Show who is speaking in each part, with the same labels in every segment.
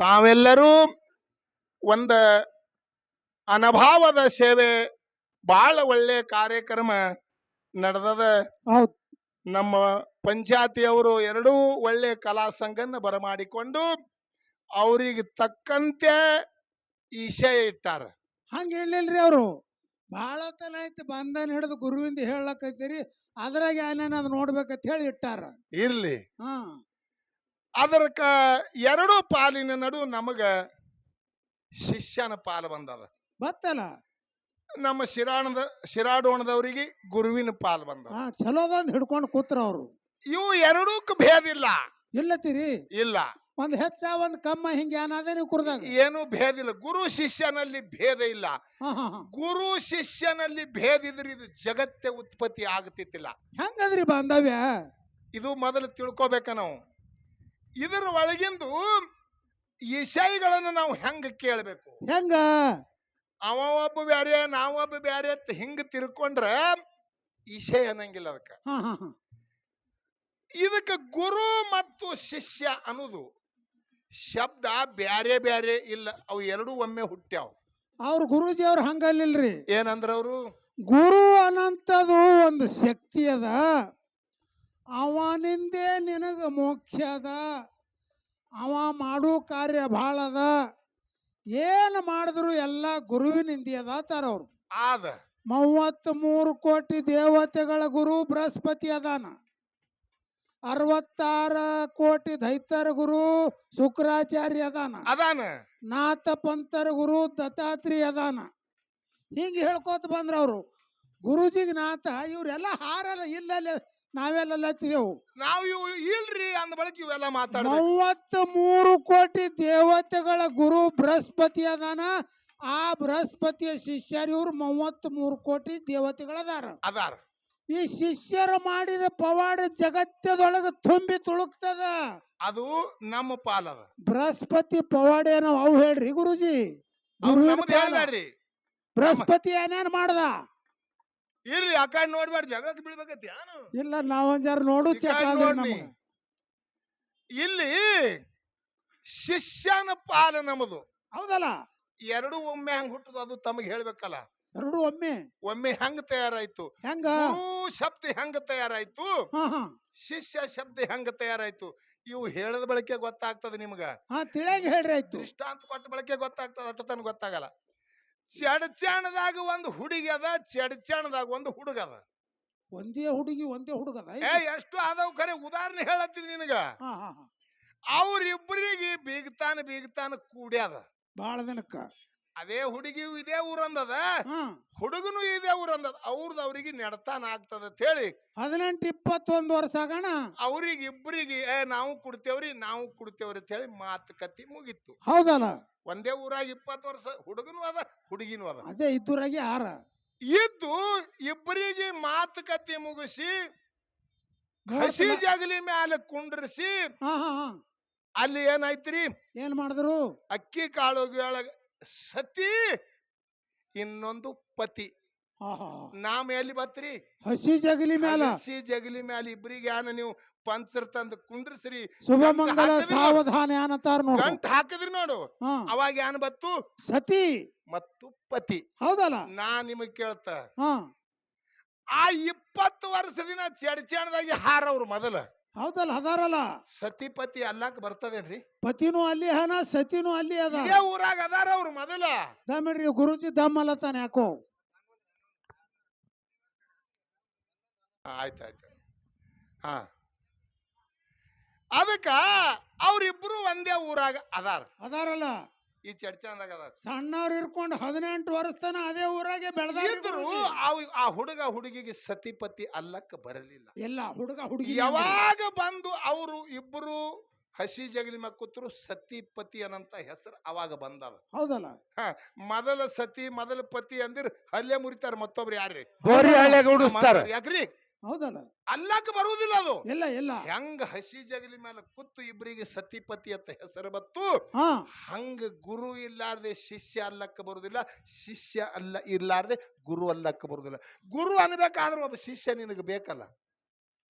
Speaker 1: ತಾವೆಲ್ಲರೂ ಒಂದ ಅನಭಾವದ ಸೇವೆ ಬಹಳ ಒಳ್ಳೆ ಕಾರ್ಯಕ್ರಮ ನಡೆದದ.
Speaker 2: ಹೌದ್
Speaker 1: ನಮ್ಮ ಪಂಚಾಯತಿಯವರು ಎರಡೂ ಒಳ್ಳೆ ಕಲಾ ಸಂಘನ ಬರಮಾಡಿಕೊಂಡು ಅವ್ರಿಗೆ ತಕ್ಕಂತೆ ವಿಷಯ ಇಟ್ಟಾರ.
Speaker 2: ಹಂಗ ಹೇಳಿಲ್ರಿ ಅವರು. ಬಹಳ ತನ ಐತಿ ಬಂಧನ ಹಿಡಿದು ಗುರುವಿಂದ ಹೇಳಕೈತಿರಿ, ಅದ್ರಾಗ ಏನೇನ ಅದ್ ನೋಡ್ಬೇಕಂತ ಹೇಳಿ ಇಟ್ಟಾರ.
Speaker 1: ಇರ್ಲಿ,
Speaker 2: ಹಾ
Speaker 1: ಅದರ ಎರಡು ಪಾಲಿನ ನಡು ನಮಗ ಶಿಷ್ಯನ ಪಾಲು ಬಂದದ.
Speaker 2: ಬತ್ತಲ್ಲ.
Speaker 1: ನಮ್ಮ ಶಿರಾಡೋಣದವರಿಗೆ ಗುರುವಿನ ಪಾಲು ಬಂದದ.
Speaker 2: ಹಾ ಚಲೋದಂದ್ ಹಿಡ್ಕೊಂಡು ಕೂತ್ರ ಅವ್ರು.
Speaker 1: ಇವು ಎರಡಕ್ಕೂ ಭೇದ ಇಲ್ಲ.
Speaker 2: ಇಲ್ಲತ್ತೀರಿ,
Speaker 1: ಇಲ್ಲ,
Speaker 2: ಒಂದ್ ಹೆಚ್ಚ ಒಂದ್ ಕಮ್ಮ ಹಿಂಗ ಏನಾದ ನೀವು ಕುರ್ದಾಗ.
Speaker 1: ಏನು ಭೇದ ಇಲ್ಲ. ಗುರು ಶಿಷ್ಯನಲ್ಲಿ ಭೇದ ಇಲ್ಲ.
Speaker 2: ಹಾ ಹಾ ಹಾ
Speaker 1: ಗುರು ಶಿಷ್ಯನಲ್ಲಿ ಭೇದ ಇದ್ರೆ ಇದು ಜಗತ್ತೇ ಉತ್ಪತ್ತಿ ಆಗ್ತಿತ್ತಿಲ್ಲ.
Speaker 2: ಹೆಂಗದ್ರಿ ಬಾಂಧವ್ಯ?
Speaker 1: ಇದು ಮೊದಲು ತಿಳ್ಕೊಬೇಕ ನಾವು. ಇದರ ಒಳಗಿಂದು ವಿಷಯಗಳನ್ನು ನಾವು ಹೆಂಗ ಕೇಳಬೇಕು.
Speaker 2: ಹೆಂಗ?
Speaker 1: ಅವ ಒಬ್ಬ ಬ್ಯಾರೆ ನಾವೊಬ್ಬ ಬ್ಯಾರೆ ಅಂತ ಹಿಂಗ ತಿಳ್ಕೊಂಡ್ರೆ ವಿಷಯ ಅನ್ನಂಗಿಲ್ಲ ಅದಕ್ಕೆ.
Speaker 2: ಹಾ ಹಾ ಹಾ
Speaker 1: ಇದಕ್ಕೆ ಗುರು ಮತ್ತು ಶಿಷ್ಯ ಅನ್ನೋದು ಶಬ್ದ ಬ್ಯಾರೆ ಬ್ಯಾರೆ ಇಲ್ಲ, ಅವು ಎರಡೂ ಒಮ್ಮೆ ಹುಟ್ಟ್ಯಾವ.
Speaker 2: ಅವ್ರ ಗುರೂಜಿ ಅವ್ರು ಹಂಗಲ್ಲಿಲ್ರಿ.
Speaker 1: ಏನಂದ್ರ ಅವರು,
Speaker 2: ಗುರು ಅನ್ನಂಥದ್ದು ಒಂದು ಶಕ್ತಿ ಅದ, ಅವನಿಂದೇ ನಿನಗ ಮೋಕ್ಷ ಅದ, ಅವ ಮಾಡೋ ಕಾರ್ಯ ಭಾಳ ಅದ, ಏನು ಮಾಡಿದ್ರು ಎಲ್ಲ ಗುರುವಿನಿಂದ ಅದ ತಾರ ಅವ್ರು.
Speaker 1: ಆದ
Speaker 2: 33 ಕೋಟಿ ದೇವತೆಗಳ ಗುರು ಬೃಹಸ್ಪತಿ ಅದಾನ, 66 ಕೋಟಿ ದೈತ್ಯರ ಗುರು ಶುಕ್ರಾಚಾರ್ಯ ಅದಾನ,
Speaker 1: ಅದಾನ
Speaker 2: ನಾಥ ಪಂಥರ ಗುರು ದತ್ತಾತ್ರೇಯ ಅದಾನ. ಹಿಂಗೆ ಹೇಳ್ಕೋತ ಬಂದ್ರ ಅವರು. ಗುರುಜಿಗೆ ನಾಥ ಇವ್ರೆಲ್ಲ ಹಾರಲ್ಲ, ಇಲ್ಲ ನಾವೆಲ್ಲತ್ತಿದೆವು
Speaker 1: ನಾವು ಇವು ಇಲ್ರಿ ಅಂದ ಬಳಕ ಇವೆಲ್ಲ ಮಾತಾಡ.
Speaker 2: 33 ಕೋಟಿ ದೇವತೆಗಳ ಗುರು ಬೃಹಸ್ಪತಿ ಅದಾನ. ಆ ಬೃಹಸ್ಪತಿಯ ಶಿಷ್ಯರು ಇವ್ರು 33 ಕೋಟಿ ದೇವತೆಗಳದಾರ.
Speaker 1: ಅದಾರ.
Speaker 2: ಈ ಶಿಷ್ಯರು ಮಾಡಿದ ಪವಾಡ ಜಗತ್ತದೊಳಗೆ ತುಂಬಿ ತುಳುಕ್ತದ.
Speaker 1: ಅದು ನಮ್ಮ ಪಾಲದ.
Speaker 2: ಬೃಹಸ್ಪತಿ ಪವಾಡ ಏನೋ ಅವು ಹೇಳ್ರಿ ಗುರುಜಿ.
Speaker 1: ಹೇಳ್ಬೇಡ್ರಿ.
Speaker 2: ಬೃಹಸ್ಪತಿ ಏನೇನ್ ಮಾಡ್ದ?
Speaker 1: ಇರ್ಲಿ, ಆ ಕಡೆ ನೋಡ್ಬೇಡ, ಜಗಳಕ್ಕೆ ಬೀಳ್ಬೇಕತಿ.
Speaker 2: ಇಲ್ಲ, ನಾವೊಂದ್ ಜರ ನೋಡು
Speaker 1: ಇಲ್ಲಿ ಶಿಷ್ಯನ ಪಾಲ ನಮ್ಮದು.
Speaker 2: ಹೌದಲ್ಲ?
Speaker 1: ಎರಡು ಒಮ್ಮೆ ಹೆಂಗ್ ಹುಟ್ಟದ ಅದು ತಮಗೆ ಹೇಳ್ಬೇಕಲ್ಲ.
Speaker 2: ಎರಡು
Speaker 1: ಒಮ್ಮೆ ಹೆಂಗ ತಯಾರಾಯ್ತು?
Speaker 2: ಹೆಂಗ?
Speaker 1: ಗುರು ಶಬ್ದ ಹೆಂಗ ತಯಾರಾಯ್ತು, ಶಿಷ್ಯ ಶಬ್ದ ಹೆಂಗ ತಯಾರಾಯ್ತು, ಇವು ಹೇಳದ ಬಳಕೆ ಗೊತ್ತಾಗ್ತದ ನಿಮ್ಗ.
Speaker 2: ತಿಳಿಯಾಗ ಹೇಳ್ರಿ ಆಯ್ತು.
Speaker 1: ದೃಷ್ಟಾಂತ ಕೊಟ್ಟ ಬಳಕೆ ಗೊತ್ತಾಗ್ತದ, ಅಷ್ಟು ತನಕ ಗೊತ್ತಾಗಲ್ಲ. ಚಡಚಾಣದಾಗ ಒಂದು ಹುಡುಗಿ ಅದ, ಚಡಚಾಣದಾಗ ಒಂದು ಹುಡುಗ ಅದ.
Speaker 2: ಒಂದೇ ಹುಡುಗಿ ಒಂದೇ ಹುಡುಗದ.
Speaker 1: ಎಷ್ಟು ಅದಾವ್ ಖರೆ ಉದಾಹರಣೆ ಹೇಳತ್ತಿದ್ ನಿನಗ. ಅವ್ರಿಬ್ಬರಿಗೆ ಬೀಗ್ತಾನ ಕೂಡ್ಯಾದ
Speaker 2: ಬಾಳ ದಿನಕ್ಕ.
Speaker 1: ಅದೇ ಹುಡುಗಿ ಇದೇ ಊರಂದದ, ಹುಡುಗನು ಇದೇ ಊರಂದದ. ಅವ್ರಿಗೆ ನೆಡತಾನ ಆಗ್ತದ ಅಂತ ಹೇಳಿ
Speaker 2: 18-21 ವರ್ಷ ಆಗೋಣ
Speaker 1: ಅವ್ರಿಗೆ ಇಬ್ಬರಿಗೆ ನಾವು ಕೊಡ್ತೇವ್ರಿ ಅಂತ ಹೇಳಿ ಮಾತುಕತೆ ಮುಗಿತ್ತು.
Speaker 2: ಹೌದಲ್ಲ?
Speaker 1: ಒಂದೇ ಊರಾಗ 20 ವರ್ಷ ಹುಡುಗನು ಅದ ಹುಡುಗಿನೂ ಅದ.
Speaker 2: ಅದೇ ಇದ್ದೂರಾಗಿ
Speaker 1: ಇದ್ದು ಇಬ್ಬರಿಗೆ ಮಾತುಕತೆ ಮುಗಿಸಿ ಹಸಿ ಜಗಲಿ ಮ್ಯಾಲ ಕುಂಡ್ರಿಸಿ ಅಲ್ಲಿ ಏನಾಯ್ತ್ರಿ,
Speaker 2: ಏನ್ ಮಾಡಿದ್ರು?
Speaker 1: ಅಕ್ಕಿ ಕಾಳು ಸತಿ ಇನ್ನೊಂದು ಪತಿ. ನಾಮ ಎಲ್ಲಿ ಬತ್ರಿ?
Speaker 2: ಹಸಿ ಜಗಲಿ ಮ್ಯಾಲ.
Speaker 1: ಹಸಿ ಜಗಲಿ ಮ್ಯಾಲ ಇಬ್ಬರಿಗೆ ನೀವು ಪಂಚರ್ ತಂದು ಕುಂಡ್ರಿಸ್ರಿ,
Speaker 2: ಶುಭ ಮಂಗಲ ಸಾವಧಾನ
Speaker 1: ಗಂಟ್ ಹಾಕಿದ್ರಿ ನೋಡು. ಅವಾಗ ಏನ್ ಬತ್ತು?
Speaker 2: ಸತಿ
Speaker 1: ಮತ್ತು ಪತಿ.
Speaker 2: ಹೌದಲ್ಲ?
Speaker 1: ನಾ ನಿಮಗ್ ಕೇಳ್ತ, ಆ 20 ವರ್ಷದಿನ ಚಡಚಾಣದಾಗಿ ಹಾರವ್ರು ಮೊದಲ.
Speaker 2: ಹೌದಲ್ಲ? ಅದಾರಲ್ಲ.
Speaker 1: ಸತಿಪತಿ ಅಲ್ಲಾಕ ಬರ್ತದೇನ್ರಿ?
Speaker 2: ಪತಿನೂ ಅಲ್ಲಿ ಹನ, ಸತಿನೂ ಅಲ್ಲಿ ಅದ.
Speaker 1: ಇದೇ ಊರಾಗ ಅದಾರ ಅವ್ರು ಮೊದಲ.
Speaker 2: ದಮ್ಮಿಡ್ರಿ ಗುರುಜಿ ದಮ್ ಅಲ್ಲತಾನೆ ಯಾಕೋ.
Speaker 1: ಆಯ್ತಾಯ್ತು. ಅದಕ್ಕ ಅವ್ರಿಬ್ರು ಒಂದೇ ಊರಾಗ ಅದಾರಲ್ಲ. ಈ ಚಡ್ಚಾಣದಾಗ ಅದಾರ.
Speaker 2: ಸಣ್ಣವ್ರು ಇರ್ಕೊಂಡು 18 ವರ್ಷ ತನ ಅದೇ ಊರಾಗೆ ಬೆಳೆದ್ರು.
Speaker 1: ಆ ಹುಡುಗಿಗೆ ಸತಿಪತಿ ಅಲ್ಲಕ್ಕ ಬರಲಿಲ್ಲ.
Speaker 2: ಎಲ್ಲ ಹುಡುಗಿ
Speaker 1: ಯಾವಾಗ ಬಂದು ಅವರು ಇಬ್ಬರು ಹಸಿ ಜಗಲಿ ಮ್ಯಾಗ ಕೂತ್ರು, ಸತಿಪತಿ ಅನ್ನಂತ ಹೆಸರು ಅವಾಗ ಬಂದದ.
Speaker 2: ಹೌದಲ್ಲ?
Speaker 1: ಮೊದಲ ಸತಿ ಮೊದಲ ಪತಿ ಅಂದಿರ್ ಹಲ್ಲೆ ಮುರಿತಾರ, ಮತ್ತೊಬ್ರು ಯಾರ್ರಿ ಯಾಕ್ರಿ?
Speaker 2: ಹೌದಲ್ಲ?
Speaker 1: ಅಲ್ಲಕ್ಕ ಬರುವುದಿಲ್ಲ ಅದು.
Speaker 2: ಇಲ್ಲ
Speaker 1: ಹೆಂಗ ಹಸಿ ಜಗಲಿ ಮೇಲೆ ಕೂತು ಇಬ್ಬರಿಗೆ ಸತಿಪತಿ ಅಂತ ಹೆಸರು ಬತ್ತು, ಹಂಗ ಗುರು ಇಲ್ಲಾರ್ದೆ ಶಿಷ್ಯ ಅಲ್ಲಕ್ಕ ಬರುದಿಲ್ಲ, ಶಿಷ್ಯ ಇರ್ಲಾರ್ದೆ ಗುರು ಅಲ್ಲಕ್ಕ ಬರುದಿಲ್ಲ. ಗುರು ಅನ್ಬೇಕಾದ್ರೆ ಒಬ್ಬ ಶಿಷ್ಯ ನಿನಗೆ ಬೇಕಲ್ಲ.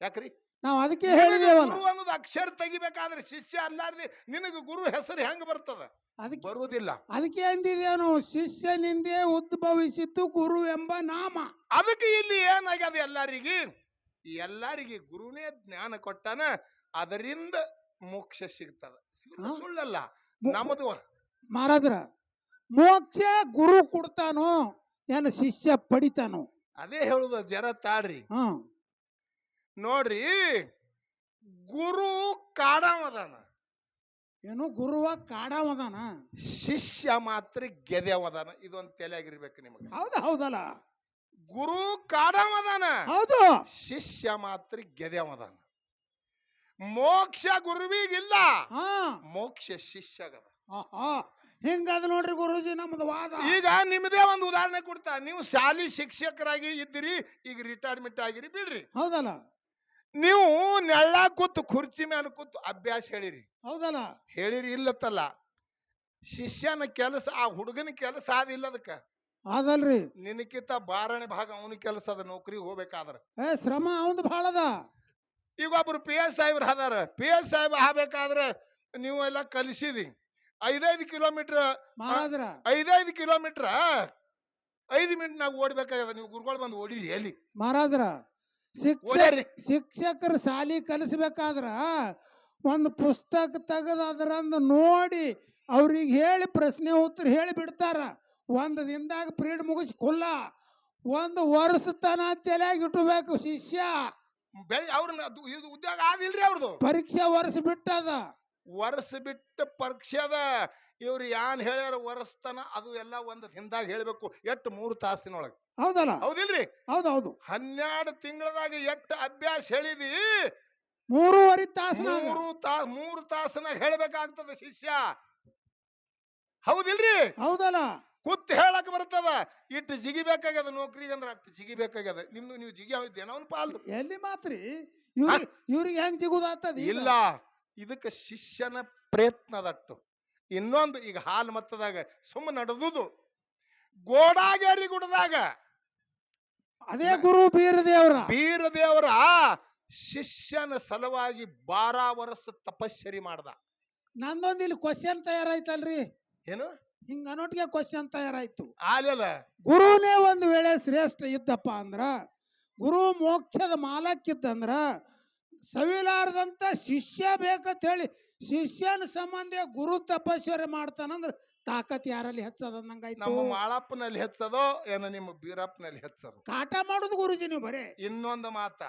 Speaker 1: ಯಾಕ್ರಿ?
Speaker 2: ನಾವ್ ಅದಕ್ಕೆ ಹೇಳಿದೇವಲ್ಲ.
Speaker 1: ಗುರು ಅನ್ನೋದು ಅಕ್ಷರ ತೆಗಿಬೇಕಾದ್ರೆ ಶಿಷ್ಯ ಅಲ್ಲಾರ್ದಿ ನಿನಗೆ ಗುರು ಹೆಸರು ಹೆಂಗ್ ಬರ್ತದ?
Speaker 2: ಅದಕ್ಕೆ
Speaker 1: ಬರುವುದಿಲ್ಲ.
Speaker 2: ಅದಕ್ಕೆ ಅಂದಿದ್ದೇವೆ ನಾವು, ಶಿಷ್ಯನಿಂದೇ ಉದ್ಭವಿಸಿತು ಗುರು ಎಂಬ ನಾಮ.
Speaker 1: ಅದಕ್ಕೆ ಇಲ್ಲಿ ಏನಾಗ್ಯದ, ಎಲ್ಲರಿಗೆ ಗುರುನೇ ಜ್ಞಾನ ಕೊಟ್ಟಾನ, ಅದರಿಂದ ಮೋಕ್ಷ ಸಿಗ್ತದ. ಸುಳ್ಳಲ್ಲ ನಮ್ಮದು.
Speaker 2: ಮಹಾರಾಜ್ರ, ಮೋಕ್ಷ ಗುರು ಕೊಡ್ತಾನೋ ಏನ ಶಿಷ್ಯ ಪಡಿತಾನೋ?
Speaker 1: ಅದೇ ಹೇಳುದ, ಜರ ತಾಡ್ರಿ. ನೋಡ್ರಿ, ಗುರು ಕಾಡಾವದಾನ.
Speaker 2: ಏನು ಗುರುವ ಕಾಡಾವದಾನ,
Speaker 1: ಶಿಷ್ಯ ಮಾತ್ರ ಗೆದೆವದಾನ. ಇದೊಂದು ತಲೆಯಾಗಿರ್ಬೇಕು ನಿಮಗೆ.
Speaker 2: ಹೌದಲ್ಲ.
Speaker 1: ಗುರು ಕಾಡಾವದಾನ,
Speaker 2: ಹೌದು.
Speaker 1: ಶಿಷ್ಯ ಮಾತ್ರ ಗೆದೆವದಾನ. ಮೋಕ್ಷ ಗುರುವಿಗಿಲ್ಲ, ಮೋಕ್ಷ ಶಿಷ್ಯಗದ.
Speaker 2: ಹಿಂಗದ ನೋಡ್ರಿ ಗುರುಜಿ ನಮ್ದು ವಾದ.
Speaker 1: ಈಗ ನಿಮ್ಮದೇ ಒಂದು ಉದಾಹರಣೆ ಕೊಡ್ತಾ. ನೀವು ಶಾಲಿ ಶಿಕ್ಷಕರಾಗಿ ಇದ್ದೀರಿ, ಈಗ ರಿಟೈರ್ಮೆಂಟ್ ಆಗಿರಿ, ಬಿಡ್ರಿ.
Speaker 2: ಹೌದಲ್ಲ.
Speaker 1: ನೀವು ನೆಳ್ಳ ಕೂತು ಕುರ್ಚಿ ಮೇಲೆ ಕೂತು ಅಭ್ಯಾಸ ಹೇಳಿರಿ.
Speaker 2: ಹೌದಲ್ಲ.
Speaker 1: ಹೇಳಿರಿ ಇಲ್ಲತ್ತಲ್ಲ. ಶಿಷ್ಯನ ಕೆಲಸ, ಆ ಹುಡುಗನ ಕೆಲಸ ಆದಿಲ್ಲ. ಅದಕ್ಕ
Speaker 2: ಅದಲ್ರಿ,
Speaker 1: ನಿನಕಿತ ಬಾರನೇ ಭಾಗ ಅವನ ಕೆಲಸ ಅದ. ನೌಕರಿಗೆ ಹೋಗ್ಬೇಕಾದ್ರ
Speaker 2: ಶ್ರಮ ಅವಂದು ಬಹಳ ಅದ.
Speaker 1: ಈಗ ಒಬ್ರು PS ಸಾಹೇಬ್ರು ಅದಾರ. PS ಸಾಹೇಬ್ ಆಗ್ಬೇಕಾದ್ರೆ ನೀವು ಎಲ್ಲ ಕಲಿಸಿದಿ. 5 ಕಿಲೋಮೀಟರ್ 5 ಕಿಲೋಮೀಟರ್ 5 ಮಿನಿಟ್ನಾಗ ಓಡ್ಬೇಕಾಗ್ಯದ. ನೀವು ಗುರುಗಳು ಬಂದು ಓಡಿರಿ ಎಲ್ಲಿ?
Speaker 2: ಮಹಾರಾಜ್ರ, ಶಿಕ್ಷಕರು ಸಾಲಿ ಕಲಿಸ್ಬೇಕಾದ್ರ ಒಂದು ಪುಸ್ತಕ ತೆಗೆದು ಅದರಂದು ನೋಡಿ ಅವ್ರಿಗೆ ಹೇಳಿ ಪ್ರಶ್ನೆ ಉತ್ತರ ಹೇಳಿ ಬಿಡ್ತಾರ. ಒಂದು ದಿನದಾಗ ಪೀರಿಯಡ್ ಮುಗಿಸಿ ಕೊಲ್ಲ. ಒಂದು ವರ್ಷ ತನ ತಲೆಯಾಗಿ ಇಟ್ಟಬೇಕು ಶಿಷ್ಯ.
Speaker 1: ಅವ್ರನ್ನ ಉದ್ಯೋಗ ಆದಿಲ್ರಿ ಅವ್ರದ್ದು.
Speaker 2: ಪರೀಕ್ಷೆ ವರ್ಷ ಬಿಟ್ಟದ,
Speaker 1: ವರ್ಷ ಬಿಟ್ಟು ಪರೀಕ್ಷೆ ಅದ. ಇವ್ರು ಯಾನ್ ಹೇಳ್ಯಾರ ವರ್ಷತನ, ಅದು ಎಲ್ಲ ಒಂದು ದಿನದಾಗ ಹೇಳ್ಬೇಕು. 3 ತಾಸಿನೊಳಗೆ.
Speaker 2: ಹೌದಲ್ಲ.
Speaker 1: ಹೌದಿಲ್ರಿ?
Speaker 2: ಹೌದೌದು.
Speaker 1: 12 ತಿಂಗಳದಾಗ ಎಷ್ಟು ಅಭ್ಯಾಸ ಹೇಳಿದಿ?
Speaker 2: 3.5 ತಾಸು.
Speaker 1: 3 ತಾಸನಾಗ ಹೇಳ್ಬೇಕಾಗ್ತದ ಶಿಷ್ಯ. ಹೌದಿಲ್ರಿ?
Speaker 2: ಹೌದಲ್ಲ.
Speaker 1: ಕೂತ್ ಹೇಳಕ್ ಬರ್ತದ. ಇಟ್ಟು ಜಿಗಿಬೇಕಾಗ್ಯದ ನೌಕರಿಗೆ ಅಂದ್ರೆ ಅಷ್ಟು ಜಿಗಿಬೇಕಾಗ್ಯದ. ನೀವು ಜಿಗಿ ಏನೋ ಒಂದು ಪಾಲ್
Speaker 2: ಎಲ್ಲಿ ಮಾತ್ರಿ ಇವ್ರಿಗೆ ಹೆಂಗ್ ಜಿಗುದಾಗ್ತದ?
Speaker 1: ಇಲ್ಲ, ಇದಕ್ಕೆ ಶಿಷ್ಯನ ಪ್ರಯತ್ನದಟ್ಟು. ಇನ್ನೊಂದು, ಈಗ ಹಾಲು ಮತ್ತದಾಗ ಸುಮ್ಮ ನಡೆದುದು ಗೋಡಾಗೇರಿ ಗುಡದಾಗ
Speaker 2: ಅದೇ ಗುರು ಬೀರದೇವರ
Speaker 1: ಶಿಷ್ಯನ ಸಲುವಾಗಿ 12 ವರ್ಷ ತಪಶ್ಚರಿ ಮಾಡ್ದ.
Speaker 2: ನಂದೊಂದು ಇಲ್ಲಿ ಕ್ವಶನ್ ತಯಾರಾಯ್ತಲ್ರಿ.
Speaker 1: ಏನು
Speaker 2: ಹಿಂಗ ಅನ್ನೋಟಿಗೆ ಕ್ವಶನ್ ತಯಾರಾಯ್ತು.
Speaker 1: ಆಲಿಲ್ಲ,
Speaker 2: ಗುರುನೇ ಒಂದು ವೇಳೆ ಶ್ರೇಷ್ಠ ಇದ್ದಪ್ಪ ಅಂದ್ರ, ಗುರು ಮೋಕ್ಷದ ಮಾಲಕ್ಕಿದ್ದಂದ್ರ ಸವಿಲಾರದಂತ ಶಿಷ್ಯ ಬೇಕಂತ ಹೇಳಿ ಶಿಷ್ಯನ ಸಂಬಂಧ ಗುರು ತಪಸ್ವರೆ ಮಾಡ್ತಾನಂದ್ರ ತಾಕತ್ ಯಾರಲ್ಲಿ ಹೆಚ್ಚದಂಗಾಯ್ತು?
Speaker 1: ನಮ್ಮ ಮಾಳಪ್ಪನಲ್ಲಿ ಹೆಚ್ಚದೋ ಏನೋ ನಿಮ್ಮ ಬೀರಪ್ಪನಲ್ಲಿ ಹೆಚ್ಚದೋ?
Speaker 2: ಕಾಟ ಮಾಡುದು ಗುರುಜಿ ನೀವು ಬರೇ.
Speaker 1: ಇನ್ನೊಂದು ಮಾತ,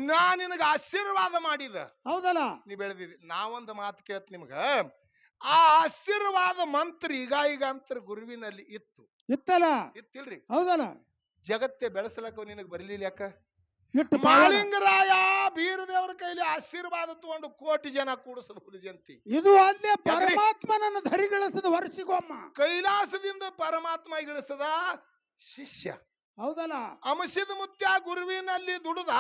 Speaker 1: ನಾ ನಿನಗ ಆಶೀರ್ವಾದ ಮಾಡಿದ. ಹೌದಲ್ಲ, ನೀ ಬೆಳೆದಿದ್ದಿ. ನಾವೊಂದು ಮಾತು ಕೇಳ್ತ ನಿಮ್ಗ. ಆ ಆಶೀರ್ವಾದ ಮಂತ್ರ ಈಗ ಅಂತ ಗುರುವಿನಲ್ಲಿ ಇತ್ತಲ್ಲ? ಇತ್ತಿಲ್ರಿ? ಹೌದಲ್ಲ. ಜಗತ್ತೇ ಬೆಳೆಸಲಕ್ಕ ನಿನಗೆ ಬರಲಿಲ್ಲ. ಯಾಕ? ಮಾಳಿಂಗರಾಯ ಬೀರದೇವರ ಕೈಲಿ ಆಶೀರ್ವಾದ ತಗೊಂಡು 1 ಕೋಟಿ ಜನ ಕೂಡಿಸದ ಹುಲಿಜಂತಿ.
Speaker 2: ಇದು ಅಲ್ಲೇ ಪರಮಾತ್ಮನನ್ನು ಧರಿಗಳಿಸದ ವರ್ಷಗೊಮ್ಮ.
Speaker 1: ಕೈಲಾಸದಿಂದ ಪರಮಾತ್ಮ ಇಳಿಸದ ಶಿಷ್ಯ. ಹೌದಲ್ಲ. ಅಂಶದ ಮುತ್ಯ ಗುರುವಿನಲ್ಲಿ ದುಡುದ,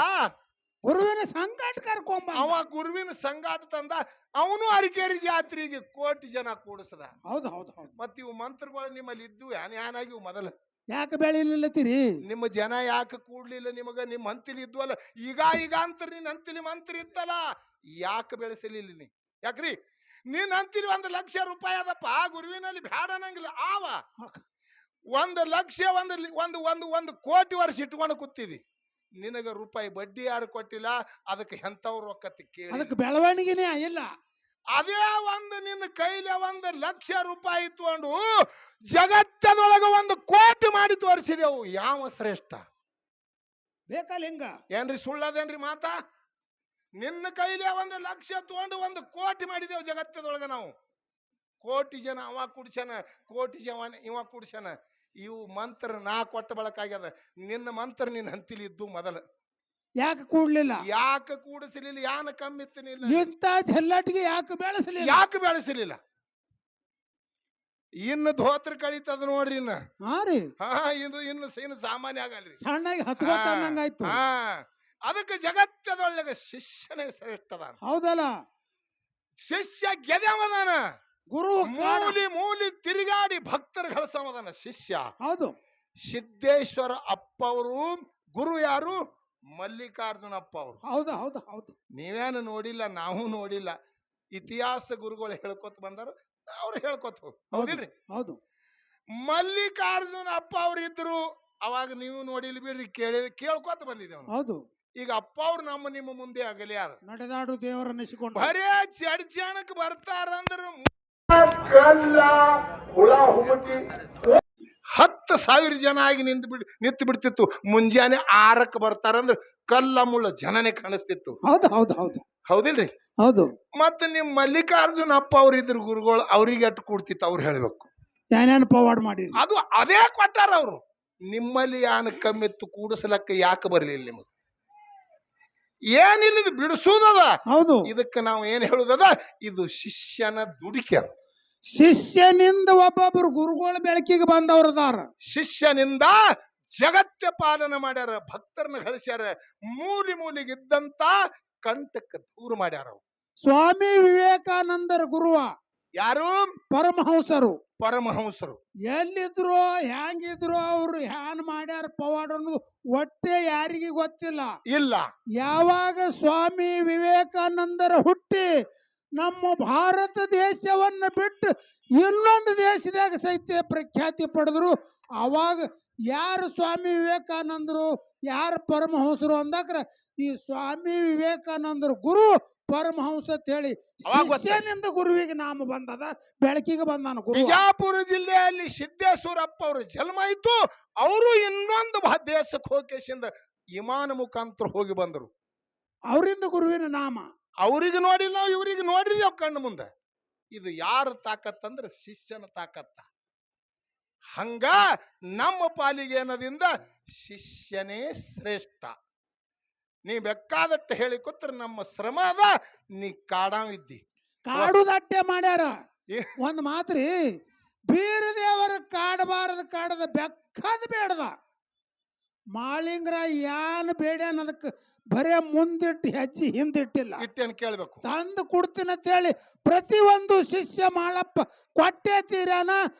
Speaker 2: ಗುರುವಿನ ಸಂಗಾಟ ಕರ್ಕೊಂಬ.
Speaker 1: ಅವ ಗುರುವಿನ ಸಂಗಾಟ ತಂದ. ಅವನು ಅರಿಕೇರಿ ಜಾತ್ರೆಗೆ 1 ಕೋಟಿ ಜನ ಕೂಡಿಸದ.
Speaker 2: ಹೌದು.
Speaker 1: ಮತ್ತ ಇವು ಮಂತ್ರಗಳು ನಿಮ್ಮಲ್ಲಿ ಇದ್ದು ಯಾನಾಗಿ ಮೊದಲು
Speaker 2: ಯಾಕೆ ಬೆಳಿಲಿಲ್ಲತ್ತೀರಿ?
Speaker 1: ನಿಮ್ಮ ಜನ ಯಾಕೆ ಕೂಡ್ಲಿಲ್ಲ ನಿಮಗ? ನಿಮ್ಮ ಹಂತಿಲಿ ಇದ್ವಲ್ಲ. ಈಗ ಅಂತ ನಿನ್ ಹಂತಿಲಿ ಮಂತ್ರ ಇತ್ತಲ್ಲ, ಯಾಕೆ ಬೆಳೆಸಲಿಲ್ಲ ನೀ? ಯಾಕ್ರಿ? ನಿನ್ ಹಂತಿಲಿ 1 ಲಕ್ಷ ರೂಪಾಯಿ ಅದಪ್ಪ, ಗುರುವಿನಲ್ಲಿ ಬ್ಯಾಡ ಅನ್ನಂಗಿಲ್ಲ. 1 ಲಕ್ಷ 1 ಕೋಟಿ ವರ್ಷ ಇಟ್ಕೊಂಡು ಕೂತಿದಿ. ನಿನಗ ರೂಪಾಯಿ ಬಡ್ಡಿ ಯಾರು ಕೊಟ್ಟಿಲ್ಲ. ಅದಕ್ಕೆ ಎಂತವ್ರು ರೊಕ್ಕತಿ ಕೇಳಿ,
Speaker 2: ಅದಕ್ಕೆ ಬೆಳವಣಿಗೆನೇ ಇಲ್ಲ.
Speaker 1: ಅದೇ ನಿನ್ನ ಕೈಲಿ 1 ಲಕ್ಷ ರೂಪಾಯಿ ಇಟ್ಕೊಂಡು ಜಗತ್ತದೊಳಗ 1 ಕೋಟಿ ಮಾಡಿ ತೋರಿಸಿದೆವು. ಯಾವ ಶ್ರೇಷ್ಠ?
Speaker 2: ಬೇಕಲ್ಲ ಹಿಂಗ?
Speaker 1: ಏನ್ರಿ ಸುಳ್ಳದೇನ್ರಿ ಮಾತಾ? ನಿನ್ನ ಕೈಲಿ 1 ಲಕ್ಷ ತಗೊಂಡು 1 ಕೋಟಿ ಮಾಡಿದೆವು ಜಗತ್ತದೊಳಗ ನಾವು. 1 ಕೋಟಿ ಜನ ಅವ ಕುಡ್ಸನ, 1 ಕೋಟಿ ಜನ ಇವ ಕುಡ್ಸನ. ಇವು ಮಂತ್ರ ನಾ ಕೊಟ್ಟ ಬಳಕಾಗ್ಯದ. ನಿನ್ನ ಮಂತ್ರ ನಿನ್ನ ಹಂತಿಲಿ ಇದ್ದು ಮೊದಲು
Speaker 2: ಯಾಕೆ ಕೂಡ್ಲಿಲ್ಲ?
Speaker 1: ಯಾಕೆ ಕೂಡಿಸಲಿಲ್ಲ? ಯಾನ ಕಮ್ಮಿತ್ತನಿಲ್ಲ?
Speaker 2: ಇಂಥ ಜಲ್ಲಾಟಿಗೆ ಯಾಕೆ ಬೆಳೆಸಲಿಲ್ಲ?
Speaker 1: ಇನ್ನು ಧೋತ್ರ ಕಳಿತದ ನೋಡ್ರಿ. ಇನ್ನು ಸಾಮಾನ್ಯ ಆಗಲ್ರಿ.
Speaker 2: ಸಣ್ಣಾಗಿ ಹತ್ಕೊತಂಗಾಯ್ತು.
Speaker 1: ಅದಕ್ಕೆ ಜಗತ್ತದೊಳಗ ಶಿಷ್ಯನೇ ಶ್ರೇಷ್ಠದ. ಹೌದಲ್ಲ. ಶಿಷ್ಯ ಗೆದವದಾನ. ಗುರು ಮೂಲಿ ತಿರುಗಾಡಿ ಭಕ್ತರ ಗಳಿಸವದಾನ ಶಿಷ್ಯ. ಹೌದು. ಸಿದ್ದೇಶ್ವರ ಅಪ್ಪ ಅವರು ಗುರು ಯಾರು? ಮಲ್ಲಿಕಾರ್ಜುನಪ್ಪ ಅವರು.
Speaker 2: ಹೌದು ಹೌದು ಹೌದು
Speaker 1: ನೀವೇನು ನೋಡಿಲ್ಲ, ನಾವು ನೋಡಿಲ್ಲ. ಇತಿಹಾಸ ಗುರುಗಳು ಹೇಳ್ಕೊತ ಬಂದಾರ, ಅವ್ರು ಹೇಳ್ಕೊತ ಹೋಗಿ. ಹೌದಿಲ್ರಿ?
Speaker 2: ಹೌದು
Speaker 1: ಮಲ್ಲಿಕಾರ್ಜುನ ಅಪ್ಪ ಅವ್ರು ಇದ್ರು. ಅವಾಗ ನೀವು ನೋಡಿಲ್ ಬಿಡ್ರಿ, ಕೇಳ್ಕೊತ ಬಂದಿದ್ದೇವ್ ನಾವು.
Speaker 2: ಹೌದು.
Speaker 1: ಈಗ ಅಪ್ಪ ಅವ್ರು ನಿಮ್ಮ ಮುಂದೆ ಅಗಲ್ಯಾರ.
Speaker 2: ನಡೆದಾಡು ದೇವರನ್ನಿಸಿಕೊಂಡು
Speaker 1: ಬರೇ ಜಡ್ಜಣಕ್ ಬರ್ತಾರಂದ್ರ 10,000 ಜನ ಆಗಿ ನಿಂತು ಬಿಡ್ತಿತ್ತು. ಮುಂಜಾನೆ 6ಕ್ಕೆ ಬರ್ತಾರಂದ್ರ ಕಲ್ಲ ಮುಳ್ಳ ಜನನೇ ಕಾಣಿಸ್ತಿತ್ತು.
Speaker 2: ಹೌದು ಹೌದು ಹೌದು
Speaker 1: ಹೌದಿಲ್ರಿ?
Speaker 2: ಹೌದು.
Speaker 1: ಮತ್ತ ನಿಮ್ ಮಲ್ಲಿಕಾರ್ಜುನ ಅಪ್ಪ ಅವ್ರ ಇದ್ರ ಗುರುಗಳು ಅವ್ರಿಗೆ ಎಟ್ಟು ಕೊಡ್ತಿತ್ತು ಅವ್ರು ಹೇಳ್ಬೇಕು.
Speaker 2: ಏನೇನು ಪವಾಡ್ ಮಾಡಿ
Speaker 1: ಅದು ಅದೇ ಕೊಟ್ಟಾರ ಅವ್ರು. ನಿಮ್ಮಲ್ಲಿ ಯಾನ ಕಮ್ಮಿತ್ತು ಕೂಡಿಸ್ಲಕ್ಕ ಯಾಕೆ ಬರ್ಲಿಲ್ಲ ನಿಮಗೆ? ಏನಿಲ್ಲ, ಬಿಡಿಸುವುದದ.
Speaker 2: ಹೌದು.
Speaker 1: ಇದಕ್ಕೆ ನಾವು ಏನ್ ಹೇಳುದದ, ಇದು ಶಿಷ್ಯನ ದುಡಿಕೆ.
Speaker 2: ಶಿಷ್ಯನಿಂದ ಒಬ್ಬೊಬ್ರು ಗುರುಗಳು ಬೆಳಕಿಗೆ ಬಂದವ್ರದಾರ.
Speaker 1: ಶಿಷ್ಯನಿಂದ ಜಗತ್ಯ ಪಾಲನೆ ಮಾಡ್ಯಾರ, ಭಕ್ತರನ್ನ ಗಳಿಸ್ಯಾರ, ಮೂಲಿಗಿದ್ದಂತ ಕಂಟಕ್ಕೆ ದೂರ ಮಾಡ್ಯಾರ.
Speaker 2: ಸ್ವಾಮಿ ವಿವೇಕಾನಂದರ ಗುರುವ
Speaker 1: ಯಾರು?
Speaker 2: ಪರಮಹಂಸರು.
Speaker 1: ಪರಮಹಂಸರು
Speaker 2: ಎಲ್ಲಿದ್ರು ಹ್ಯಾಂಗಿದ್ರು ಅವ್ರು ಹ್ಯಾನ್ ಮಾಡ್ಯಾರ ಪವಾಡ ಅನ್ನೋದು ಒಟ್ಟೆ ಯಾರಿಗೆ ಗೊತ್ತಿಲ್ಲ.
Speaker 1: ಇಲ್ಲ.
Speaker 2: ಯಾವಾಗ ಸ್ವಾಮಿ ವಿವೇಕಾನಂದರ ಹುಟ್ಟಿ ನಮ್ಮ ಭಾರತ ದೇಶವನ್ನ ಬಿಟ್ಟು ಇನ್ನೊಂದು ದೇಶದಾಗ ಸಹಿತ ಪ್ರಖ್ಯಾತಿ ಪಡೆದ್ರು, ಅವಾಗ ಯಾರು ಸ್ವಾಮಿ ವಿವೇಕಾನಂದರು, ಯಾರು ಪರಮಹಂಸರು ಅಂದಾಕ್ರ ಈ ಸ್ವಾಮಿ ವಿವೇಕಾನಂದರ ಗುರು ಪರಮಹಂಸ ಅಂತ ಹೇಳಿ ಶಿಷ್ಯನಿಂದ ಗುರುವಿಗೆ ನಾಮ ಬಂದದ, ಬೆಳಕಿಗೆ ಬಂದಾನ ಗುರು.
Speaker 1: ಬಿಜಾಪುರ ಜಿಲ್ಲೆಯಲ್ಲಿ ಸಿದ್ದೇಶ್ವರಪ್ಪ ಅವರು ಜನ್ಮ ಇತ್ತು. ಅವರು ಇನ್ನೊಂದು ದೇಶಕ್ಕೆ ಹೋಗಿಸಿಂದ ವಿಮಾನ ಮುಖಾಂತರ ಹೋಗಿ ಬಂದರು.
Speaker 2: ಅವರಿಂದ ಗುರುವಿನ ನಾಮ.
Speaker 1: ಅವ್ರಿಗೆ ನೋಡಿಲ್ಲ, ನಾವು ಇವ್ರಿಗೆ ನೋಡಿದೇವ್ ಕಣ್ಣು ಮುಂದೆ. ಇದು ಯಾರ ತಾಕತ್ತಂದ್ರೆ ಶಿಷ್ಯನ ತಾಕತ್ತ. ಹಂಗ ನಮ್ಮ ಪಾಲಿಗೆ ಏನದಿಂದ ಶಿಷ್ಯನೇ ಶ್ರೇಷ್ಠ. ನೀ ಬೇಕಾದಟ್ಟು ಹೇಳಿ ಕೂತ್ರ ನಮ್ಮ ಶ್ರಮ ಅದ, ನೀ ಕಾಡಾವಿದ್ದಿ.
Speaker 2: ಕಾಡುದಟ್ಟೆ ಮಾಡ್ಯಾರ. ಒಂದ್ ಮಾತ್ರಿ, ಬೀರ ದೇವರ ಕಾಡಬಾರದ ಕಾಡದ ಬೆಕ್ಕದ ಬೇಡದ. ಮಾಳಿಂಗ್ರ ಯಾನ್ ಬೇಡ್ಯಾನ ಅದಕ್ಕೆ ಬರೇ ಮುಂದಿಟ್ಟು ಹೆಜ್ಜೆ ಹಿಂದಿಟ್ಟಿಲ್ಲ.
Speaker 1: ಇಟ್ಟೇನು ಕೇಳ್ಬೇಕು,
Speaker 2: ತಂದು ಕೊಡ್ತೀನಿ ಅಂತ ಹೇಳಿ ಪ್ರತಿಯೊಂದು ಶಿಷ್ಯ ಮಾಳಪ್ಪ ಕೊಟ್ಟೆ ತೀರ್ಯಾನ.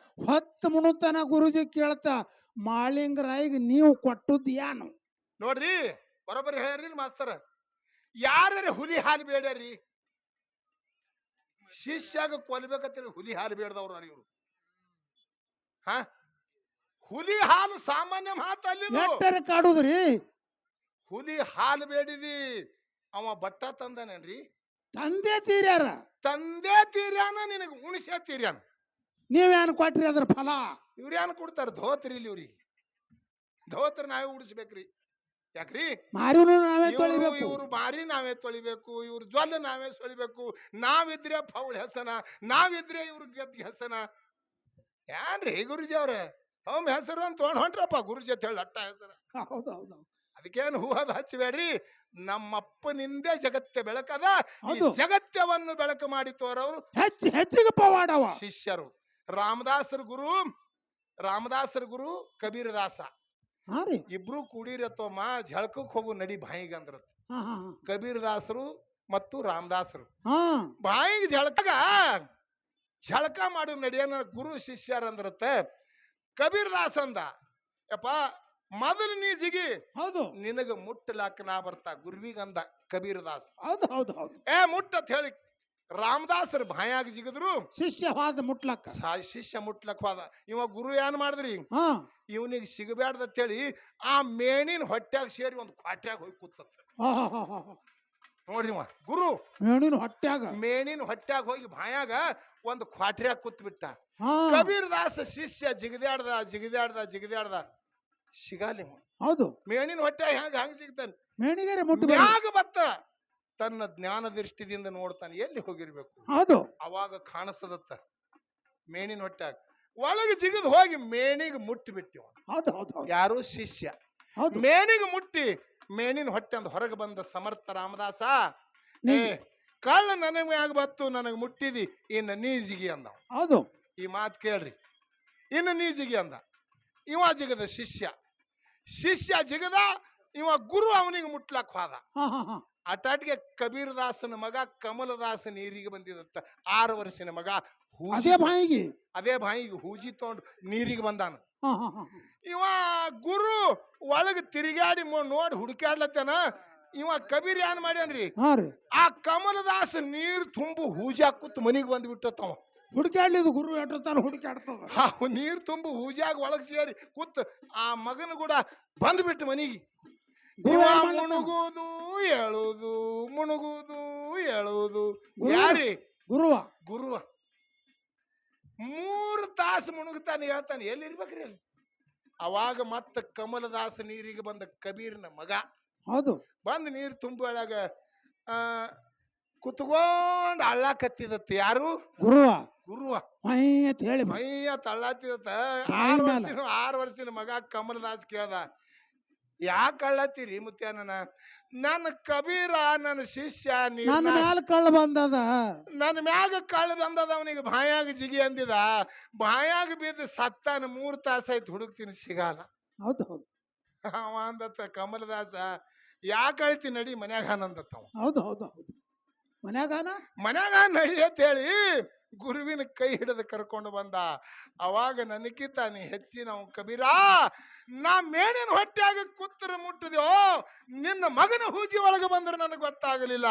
Speaker 2: 10 ಮುಣುತನ ಗುರುಜಿ ಕೇಳ್ತಾ, ಮಾಳಿಂಗರಾಯಿಗೆ ನೀವು ಕೊಟ್ಟದ್ದು ಏನು
Speaker 1: ನೋಡ್ರಿ. ಬರೋಬ್ಬರಿ ಹೇಳ್ರಿ ಮಾಸ್ತರ. ಯಾರ್ಯಾರ ಹುಲಿ ಹಾಲು ಬೇಡ್ಯಾರಿ? ಶಿಷ್ಯಾಗ ಕೊಲ್ಬೇಕಂತೇಳಿ ಹುಲಿ ಹಾಲು ಬೇಡದವ್ರು ಇವ್ರು. ಹ, ಹುಲಿ ಹಾಲು ಸಾಮಾನ್ಯ ಮಾತಲ್ಲಿ
Speaker 2: ಕಾಡುದ್ರಿ.
Speaker 1: ಹುಲಿ ಹಾಲು ಬೇಡಿದಿ, ಅವ ಬಟ್ಟ ತಂದಾನೇನ್ರಿ?
Speaker 2: ತಂದೆ ತೀರ್ಯಾರ.
Speaker 1: ತಂದೆ ತೀರ್ಯಾನ, ನಿನಗೆ ಉಣಿಸೇ ತೀರ್ಯಾನ.
Speaker 2: ನೀವೇನು ಕೊಟ್ರಿ ಅದ್ರ ಫಲ?
Speaker 1: ಇವ್ರೇನು ಕೊಡ್ತಾರ? ಧೋತ್ರಿ ಇಲ್ಲಿ ಇವ್ರಿಗೆ. ಧೋತ್ರ ನಾವೇ ಉಡಿಸ್ಬೇಕ್ರಿ. ಯಾಕ್ರಿ?
Speaker 2: ಮಾರಿನೂ ನಾವೇ ತೊಳಿಬೇಕು.
Speaker 1: ಇವ್ರು ಮಾರಿ ನಾವೇ ತೊಳಿಬೇಕು, ಇವ್ರ ಜ್ವಲ್ಲ ನಾವೇ ತೊಳಿಬೇಕು. ನಾವಿದ್ರೆ ಪೌಳ ಹೆಸನ, ನಾವಿದ್ರೆ ಇವ್ರ ಗೆದ್ದ ಹೆಸನ. ಏನ್ರಿ ಗುರುಜಿ ಅವ್ರೆ, ಅವ್ನ ಹೆಸರು ಅಂತ ತೊಗೊಂಡ್ ಹೊಂಟ್ರಪ್ಪ ಗುರುಜಿ ಅಂತ ಹೇಳಿ ಅಟ್ಟ ಹೆಸರು.
Speaker 2: ಹೌದೌದು.
Speaker 1: ಅದಕ್ಕೇನು ಹೂವದ ಹಚ್ಚಬೇಡ್ರಿ. ನಮ್ಮಪ್ಪನಿಂದೇ ಜಗತ್ತೆ ಬೆಳಕದ.
Speaker 2: ಹೌದು.
Speaker 1: ಜಗತ್ಯವನ್ನು ಬೆಳಕು ಮಾಡಿ ತೋರವರು
Speaker 2: ಹೆಚ್ಚಿಗೆ ಪವಾಡವ
Speaker 1: ಶಿಷ್ಯರು. ರಾಮದಾಸರ ಗುರು ಕಬೀರದಾಸ. ಇಬ್ರು ಕೂಡಿರತ್ತಮ್ಮ ಝಳಕಕ್ ಹೋಗು ನಡಿ ಬಾಯಿಗೆ ಅಂದ್ರ. ಕಬೀರದಾಸರು ಮತ್ತು ರಾಮದಾಸರು ಬಾಯಿಗೆ ಝಳಕ ಮಾಡು ನಡಿಯನ ಗುರು ಶಿಷ್ಯರಂದ್ರತ್ತೆ. ಕಬೀರದಾಸ ಅಂದ, ಯಪ್ಪ ಮೊದಲು ನೀ ಜಿಗಿ,
Speaker 2: ಹೌದು
Speaker 1: ನಿನಗ ಮುಟ್ಟಲಾಕ ನಾ ಬರ್ತಾ ಗುರುವಿಗಂದ ಕಬೀರದಾಸ್.
Speaker 2: ಹೌದು ಹೌದು ಹೌದು.
Speaker 1: ಮುಟ್ಟತ್ ಹೇಳಿ ರಾಮದಾಸರು ಬಾಯಾಗ ಜಿಗಿದ್ರು.
Speaker 2: ಶಿಷ್ಯ
Speaker 1: ಮುಟ್ಲಕ್ ಹೋದ. ಇವ ಗುರು ಏನ್ ಮಾಡಿದ್ರಿ, ಇವನಿಗೆ ಸಿಗಬ್ಯಾಡ್ದ ಹೇಳಿ ಆ ಮೇಣಿನ ಹೊಟ್ಯಾಗ ಸೇರಿ ಒಂದು ಕ್ವಾಟ್ಯಾಗ ಹೋಗಿ ಕೂತತ್ ನೋಡ್ರಿ. ಗುರು ಮೇಣಿನ ಹೊಟ್ಯಾಗ ಹೋಗಿ ಬಾಯಾಗ ಒಂದು ಕ್ವಾಟ್ರ್ಯಾಗ ಕೂತ್ ಬಿಟ್ಟ. ಕಬೀರದಾಸ ಶಿಷ್ಯ ಜಿಗಿದಾಡ್ದ ಸಿಗಾಲಿ.
Speaker 2: ಹೌದು,
Speaker 1: ಮೇಣಿನ ಹೊಟ್ಯಾಗ ಹಂಗ ಸಿಗ್ತಾನೆ.
Speaker 2: ಮೇಣಿಗೆ
Speaker 1: ಬತ್ತ ತನ್ನ ಜ್ಞಾನ ದೃಷ್ಟಿದಿಂದ ನೋಡ್ತಾನೆ, ಎಲ್ಲಿ ಹೋಗಿರ್ಬೇಕು.
Speaker 2: ಹೌದು,
Speaker 1: ಅವಾಗ ಕಾಣಿಸ್ತದತ್ತ ಮೇಣಿನ ಹೊಟ್ಯಾಗ. ಒಳಗೆ ಜಿಗಿದ್ ಹೋಗಿ ಮೇಣಿಗೆ ಮುಟ್ಟಿ ಬಿಟ್ಟಿವ. ಯಾರು? ಶಿಷ್ಯ. ಮೇಣಿಗೆ ಮುಟ್ಟಿ ಮೇಣಿನ ಹೊಟ್ಟೆ ಅಂದ ಹೊರಗೆ ಬಂದ ಸಮರ್ಥ ರಾಮದಾಸ, ಕಳ್ಳ ನನಗೆ ಆಗ ಬತ್ತು, ನನಗೆ ಮುಟ್ಟಿದಿ, ಇನ್ನು ನೀ ಜಿಗಿ ಅಂದ.
Speaker 2: ಹೌದು,
Speaker 1: ಈ ಮಾತು ಕೇಳ್ರಿ. ಇನ್ನು ನೀ ಜಿಗಿ ಅಂದ. ಇವ ಜಿಗದ ಶಿಷ್ಯ ಜಿಗದ. ಇವ ಗುರು ಅವನಿಗೆ ಮುಟ್ಲಕ್ ಹೋದ. ಅಟಾಟಿಗೆ ಕಬೀರದಾಸನ ಮಗ ಕಮಲದಾಸ ನೀರಿಗೆ ಬಂದಿದತ್ತ. 6 ವರ್ಷದ ಮಗ. ಅದೇ ಬಾಯಿಗೆ ಹೂಜಿ ತಗೊಂಡು ನೀರಿಗೆ ಬಂದಾನ.
Speaker 2: ಹಾ ಹಾ ಹಾ
Speaker 1: ಇವ ಗುರು ಒಳಗ್ ತಿರುಗಾಡಿ ನೋಡಿ ಹುಡುಕಾಡ್ಲತ್ತನ. ಇವ ಕಬೀರ್ ಏನ್ ಮಾಡ್ಯಾನ್ರಿ,
Speaker 2: ಹಾ ರೀ
Speaker 1: ಆ ಕಮಲದಾಸ ನೀರ್ ತುಂಬು ಹೂಜಾ ಕೂತ್ ಮನಿಗ್ ಬಂದ್ಬಿಟ್ಟತ್ತವ.
Speaker 2: ಹುಡುಕಾಡ್ಲಿದು ಗುರು ಎಟ್ಟಿರ್ತಾನ ಹುಡುಕಾಡ್ತದ.
Speaker 1: ನೀರ್ ತುಂಬು ಹೂಜಾಗ ಒಳಗ್ ಸೇರಿ ಕೂತ್ ಆ ಮಗನ ಕೂಡ ಬಂದ್ಬಿಟ್ಟು ಮನಿಗೆ.
Speaker 2: ಗುರು
Speaker 1: ಇವ
Speaker 2: ಏನ್ ಮಾಡ್ಲತ್ತಾನ?
Speaker 1: ಮುಣುಗುದು ಹೇಳುದು ಮುಣುಗುದು ಹೇಳುದು.
Speaker 2: ಗುರು?
Speaker 1: ಯಾರಿ
Speaker 2: ಗುರುವ
Speaker 1: ಗುರುವ 3 ತಾಸು ಮುಣುಗುತ್ತಾನೆ, ಹೇಳ್ತಾನೆ ಎಲ್ಲಿ ಇರ್ಬೇಕ್ರಿ ಅಲ್ಲಿ. ಅವಾಗ ಮತ್ತ ಕಮಲದಾಸ ನೀರಿಗೆ ಬಂದ ಕಬೀರ್ನ ಮಗ
Speaker 2: ಹೌದು
Speaker 1: ಬಂದ್ ನೀರ್ ತುಂಬೊಳಗ ಕುತ್ಕೊಂಡ್ ಅಳ್ಳಾಕತ್ತಿದತ್ತ. ಯಾರು?
Speaker 2: ಗುರುವ
Speaker 1: ಗುರುವ
Speaker 2: ಮೈ ಅಂತ ಹೇಳಿ
Speaker 1: ಮೈಯ ತಳ್ಳಾತಿದತ್ತ.
Speaker 2: ಬಾಯಿ ಮ್ಯಾಲ.
Speaker 1: 6 ವರ್ಷದ ಮಗ ಕಮಲದಾಸ್ ಕೇಳ್ದ, ಯಾಕೆ ಅಳ್ಳತ್ತೀರಿ ಮುತ್ಯಾನನ? ನನ್ನ ಕಬೀರ ನನ್ನ ಶಿಷ್ಯ
Speaker 2: ನನ್ನ ಮ್ಯಾಲ ಕಳ್ಳ ಬಂದದ.
Speaker 1: ನನ್ನ ಮ್ಯಾಗ ಕಳ್ಳ ಬಂದದ, ಅವನಿಗೆ ಬಾಯಾಗ ಜಿಗಿ ಅಂದಿದ. ಬಾಯಾಗ ಬಿದ್ದು ಸತ್ತಾನ. 3 ತಾಸಾಯ್ತು ಹುಡುಕ್ತೀನಿ ಸಿಗಲ್ಲ.
Speaker 2: ಹೌದು ಹೌದು
Speaker 1: ಅವ ಅಂದತ್ತ ಕಮಲದಾಸ, ಯಾಕೆ ಅಳ್ತಿ ನಡಿ ಮನ್ಯಾಗ ಅಂದತ್ತವ.
Speaker 2: ಹೌದು ಹೌದು ಹೌದು
Speaker 1: ಮನ್ಯಾಗ ನಡಿ ಅಂತ ಹೇಳಿ ಗುರುವಿನ ಕೈ ಹಿಡಿದು ಕರ್ಕೊಂಡು ಬಂದ. ಅವಾಗ ನನಕಿತ ನೀ ಹೆಚ್ಚಿನ ಅವ್ ಕಬೀರ, ನಾ ಮೇಣಿನ ಹೊಟ್ಟ್ಯಾಗ ಕೂತ್ರ ಮುಟ್ಟಿದ್ಯೋ, ನಿನ್ನ ಮಗನ ಹೂಜಿ ಒಳಗೆ ಬಂದ್ರೆ ನನಗೆ ಗೊತ್ತಾಗಲಿಲ್ಲ.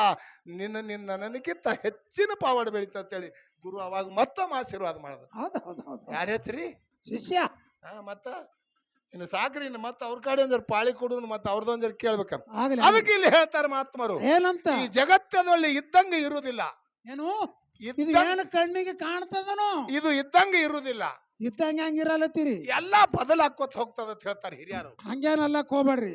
Speaker 1: ನಿನ್ನ ನನಗಿಂತ ಹೆಚ್ಚಿನ ಪಾವಡ ಬೆಳೀತಂತೇಳಿ ಗುರು ಅವಾಗ ಮತ್ತೊಮ್ಮೆ ಆಶೀರ್ವಾದ ಮಾಡ್ದ.
Speaker 2: ಹೌದು ಹೌದು ಹೌದು
Speaker 1: ಯಾರ ಹೆಚ್ರಿ?
Speaker 2: ಶಿಷ್ಯ.
Speaker 1: ಮತ್ತ ಇನ್ನು ಸಾಕ್ರಿ, ಇನ್ನು ಮತ್ತೆ ಅವ್ರ ಕಡೆ ಒಂದರ ಪಾಳಿ ಕೊಡುನು, ಮತ್ತೆ ಅವ್ರದೊಂದರ ಕೇಳ್ಬೇಕಂತ.
Speaker 2: ಆಗಲಿ
Speaker 1: ಅದಕ್ಕೆ ಇಲ್ಲಿ ಹೇಳ್ತಾರೆ ಮಹಾತ್ಮರು,
Speaker 2: ಏನಂತ?
Speaker 1: ಈ ಜಗತ್ತದೊಳ್ಳೆ ಇದ್ದಂಗ ಇರುವುದಿಲ್ಲ.
Speaker 2: ಏನು ಇದು ಏನು ಕಣ್ಣಿಗೆ ಕಾಣ್ತದನೋ
Speaker 1: ಇದು ಇದ್ದಂಗ ಇರುವುದಿಲ್ಲ.
Speaker 2: ಇದ್ದಂಗ ಹಂಗಿರಲತ್ತೀರಿ,
Speaker 1: ಎಲ್ಲಾ ಬದಲಾಕೋತ್ ಹೋಗ್ತದ ಅಂತ ಹೇಳ್ತಾರೆ ಹಿರಿಯರು.
Speaker 2: ಹಂಗೇನಲ್ಲಕ್ ಹೋಗ್ಬೇಡ್ರಿ.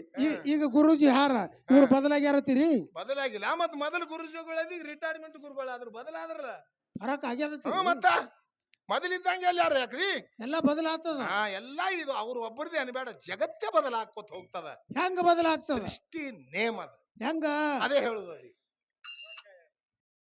Speaker 2: ಈಗ ಗುರುಜಿ ಹಾರ ಇವ್ರು ಬದಲಾಗ್ಯಾರತ್ತೀರಿ?
Speaker 1: ಬದಲಾಗಿಲ್ಲ. ಮತ್ ಮೊದಲು ಗುರುಜಿಗಳದಿ ರಿಟೈರ್ಮೆಂಟ್ ಗುರುಗಳಾದ್ರು, ಬದಲಾದ್ರಲ್ಲ.
Speaker 2: ಫರಕ್ ಆಗ್ಯದ.
Speaker 1: ಮತ್ತ ಮೊದಲಿದ್ದಂಗೆ ಎಲ್ಲ ಯಾರು ಯಾಕ್ರಿ?
Speaker 2: ಎಲ್ಲ ಬದಲಾಗ್ತದ.
Speaker 1: ಎಲ್ಲಾ ಇದು ಅವ್ರು ಒಬ್ಬರದೇ ಅನ್ಬೇಡ, ಜಗತ್ತೇ ಬದಲಾಕೋತ್ ಹೋಗ್ತದ.
Speaker 2: ಹೆಂಗ ಬದಲಾಗ್ತದ?
Speaker 1: ಸೃಷ್ಟಿ ನೇಮ ಅದ.
Speaker 2: ಹೆಂಗ?
Speaker 1: ಅದೇ ಹೇಳುದ.